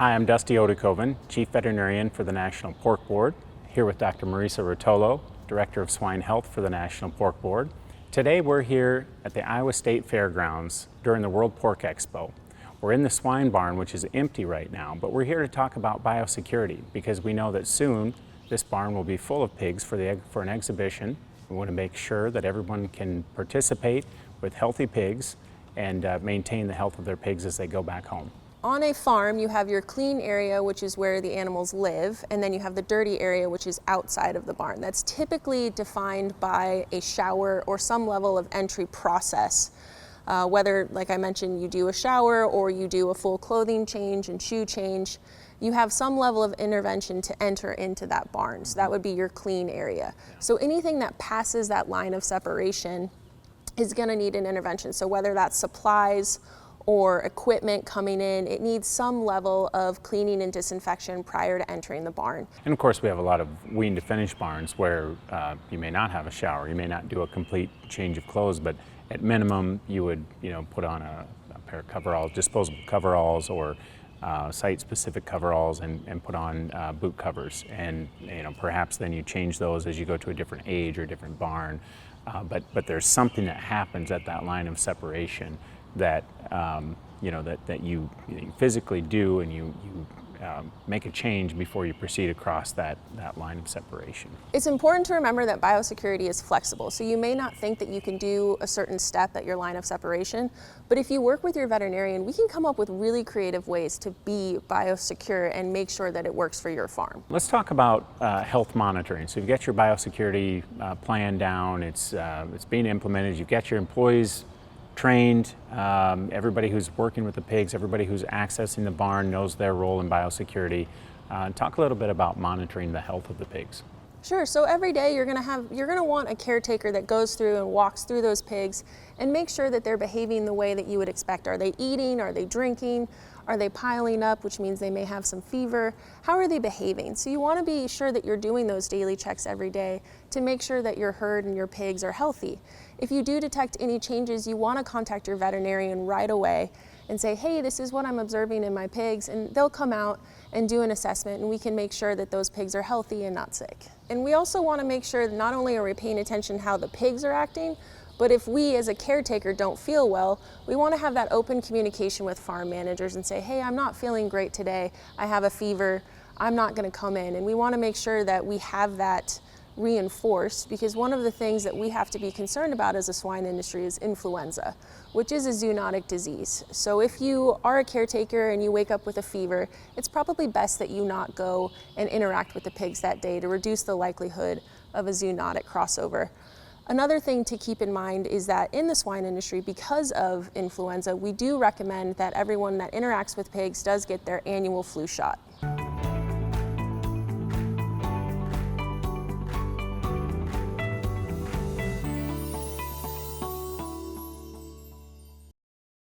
Hi, I'm Dusty Odekoven, Chief Veterinarian for the National Pork Board, here with Dr. Marisa Rotolo, Director of Swine Health for the National Pork Board. Today we're here at the Iowa State Fairgrounds during the World Pork Expo. We're in the swine barn, which is empty right now, but we're here to talk about biosecurity because we know that soon this barn will be full of pigs for an exhibition. We want to make sure that everyone can participate with healthy pigs and maintain the health of their pigs as they go back home. On a farm, you have your clean area, which is where the animals live, and then you have the dirty area, which is outside of the barn. That's typically defined by a shower or some level of entry process. Whether, like I mentioned, you do a shower or you do a full clothing change and shoe change, you have some level of intervention to enter into that barn. So that would be your clean area. So anything that passes that line of separation is going to need an intervention. So whether that's supplies or equipment coming in, it needs some level of cleaning and disinfection prior to entering the barn. And of course we have a lot of wean to finish barns where you may not have a shower, you may not do a complete change of clothes, but at minimum you would put on a pair of coveralls, disposable coveralls or site-specific coveralls and put on boot covers, and perhaps then you change those as you go to a different age or different barn, but there's something that happens at that line of separation that that you physically do, and you make a change before you proceed across that line of separation. It's important to remember that biosecurity is flexible, so you may not think that you can do a certain step at your line of separation, but if you work with your veterinarian, we can come up with really creative ways to be biosecure and make sure that it works for your farm. Let's talk about health monitoring. So you've got your biosecurity plan down, it's being implemented, you've got your employees trained, everybody who's working with the pigs, everybody who's accessing the barn knows their role in biosecurity. Talk a little bit about monitoring the health of the pigs. Sure, so every day you're gonna want a caretaker that goes through and walks through those pigs and make sure that they're behaving the way that you would expect. Are they eating? Are they drinking? Are they piling up, which means they may have some fever? How are they behaving? So you want to be sure that you're doing those daily checks every day to make sure that your herd and your pigs are healthy. If you do detect any changes, you want to contact your veterinarian right away and say, hey, this is what I'm observing in my pigs, and they'll come out and do an assessment, and we can make sure that those pigs are healthy and not sick. And we also want to make sure that not only are we paying attention how the pigs are acting, but if we as a caretaker don't feel well, we want to have that open communication with farm managers and say, hey, I'm not feeling great today, I have a fever, I'm not going to come in. And we want to make sure that we have that reinforced, because one of the things that we have to be concerned about as a swine industry is influenza, which is a zoonotic disease. So if you are a caretaker and you wake up with a fever, it's probably best that you not go and interact with the pigs that day to reduce the likelihood of a zoonotic crossover. Another thing to keep in mind is that in the swine industry, because of influenza, we do recommend that everyone that interacts with pigs does get their annual flu shot.